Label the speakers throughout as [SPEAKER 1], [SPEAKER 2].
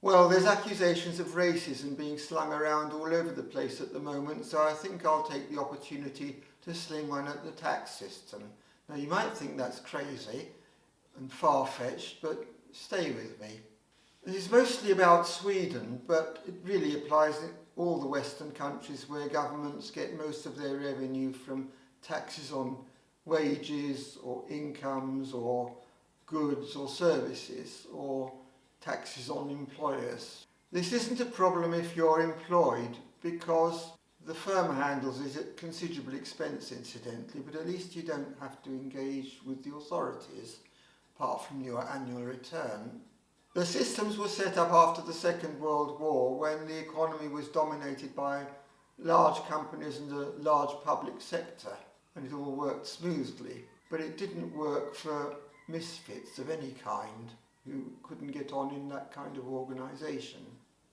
[SPEAKER 1] Well, there's accusations of racism being slung around all over the place at the moment, so I think I'll take the opportunity to sling one at the tax system. Now, you might think that's crazy and far-fetched, but stay with me. This is mostly about Sweden, but it really applies in all the Western countries where governments get most of their revenue from taxes on wages or incomes or goods or services, or taxes on employers. This isn't a problem if you're employed, because the firm handles it at considerable expense, incidentally, but at least you don't have to engage with the authorities, apart from your annual return. The systems were set up after the Second World War, when the economy was dominated by large companies and a large public sector, and it all worked smoothly. But it didn't work for misfits of any kind who couldn't get on in that kind of organisation.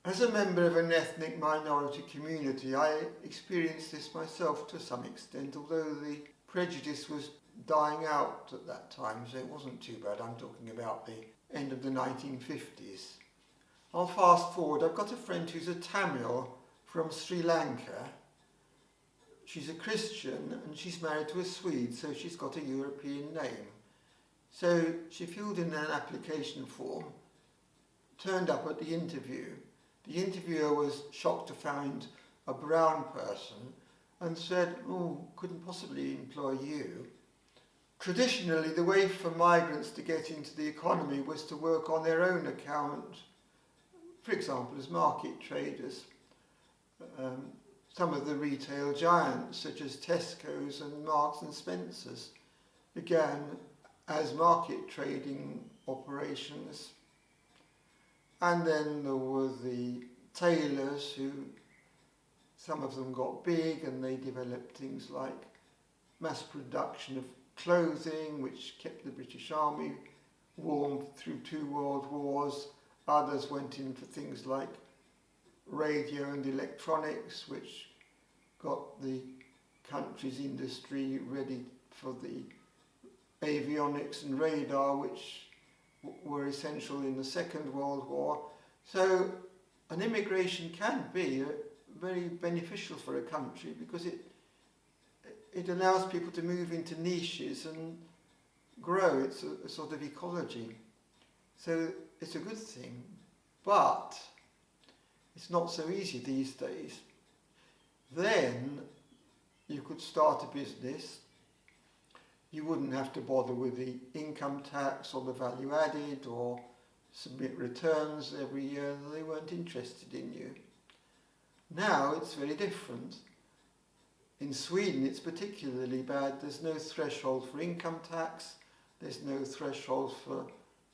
[SPEAKER 1] As a member of an ethnic minority community, I experienced this myself to some extent, although the prejudice was dying out at that time, so it wasn't too bad. I'm talking about the end of the 1950s. I'll fast forward. I've got a friend who's a Tamil from Sri Lanka. She's a Christian and she's married to a Swede, so she's got a European name. So she filled in an application form, turned up at the interview. The interviewer was shocked to find a brown person and said, "Oh, couldn't possibly employ you." Traditionally, the way for migrants to get into the economy was to work on their own account, for example, as market traders. Some of the retail giants, such as Tesco's and Marks and Spencer's, began as market trading operations. And then there were the tailors, who, some of them got big and they developed things like mass production of clothing, which kept the British Army warm through 2 world wars. Others went in for things like radio and electronics, which got the country's industry ready for the avionics and radar, which were essential in the Second World War. So an immigration can be very beneficial for a country, because it allows people to move into niches and grow. It's a sort of ecology. So it's a good thing. But it's not so easy these days. Then you could start a business. You wouldn't have to bother with the income tax or the value added or submit returns every year. They weren't interested in you. Now it's very different. In Sweden it's particularly bad. There's no threshold for income tax, there's no threshold for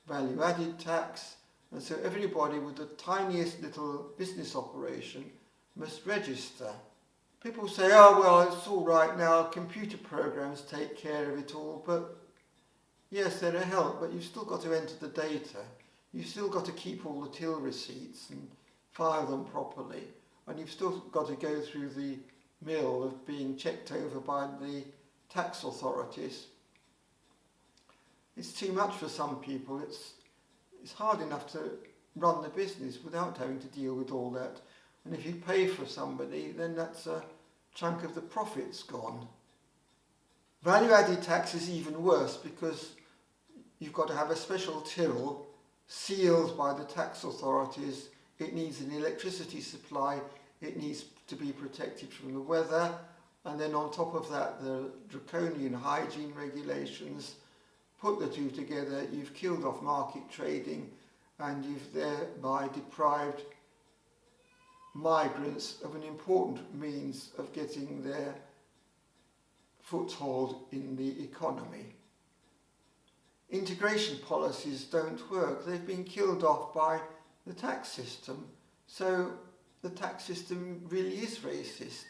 [SPEAKER 1] value added tax, and so everybody with the tiniest little business operation must register. People say, "Oh, well, it's all right now, computer programs take care of it all," but yes, they're a help, but you've still got to enter the data. You've still got to keep all the till receipts and file them properly, and you've still got to go through the mill of being checked over by the tax authorities. It's too much for some people. It's hard enough to run the business without having to deal with all that. And if you pay for somebody, then that's a chunk of the profits gone. Value-added tax is even worse, because you've got to have a special till sealed by the tax authorities. It needs an electricity supply, it needs to be protected from the weather, and then on top of that the draconian hygiene regulations. Put the two together, you've killed off market trading, and you've thereby deprived migrants of an important means of getting their foothold in the economy. Integration policies don't work. They've been killed off by the tax system. So the tax system really is racist.